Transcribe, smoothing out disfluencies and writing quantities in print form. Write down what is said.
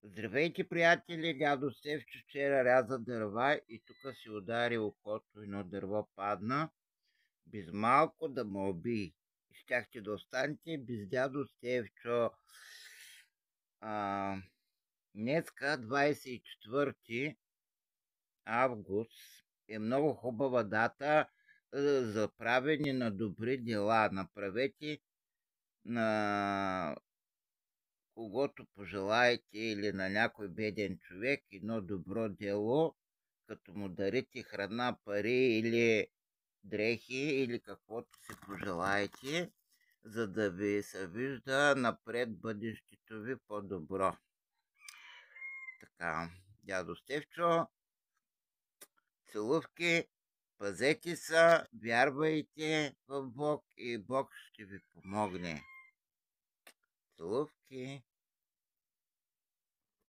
Здравейте, приятели! Дядо Стефчо вчера ряза дърва и тук си удари окото, едно дърво падна. Без малко да ме уби. Щяхте да останете без дядо Стефчо. Днеска, 24 август, е много хубава дата за правене на добри дела. Направете на когото пожелаете или на някой беден човек едно добро дело, като му дарите храна, пари или дрехи или каквото си пожелаете, за да ви се вижда напред бъдещето ви по-добро. Така, дядо Стефчо, целувки, пазете се, вярвайте в Бог и Бог ще ви помогне. Целувки.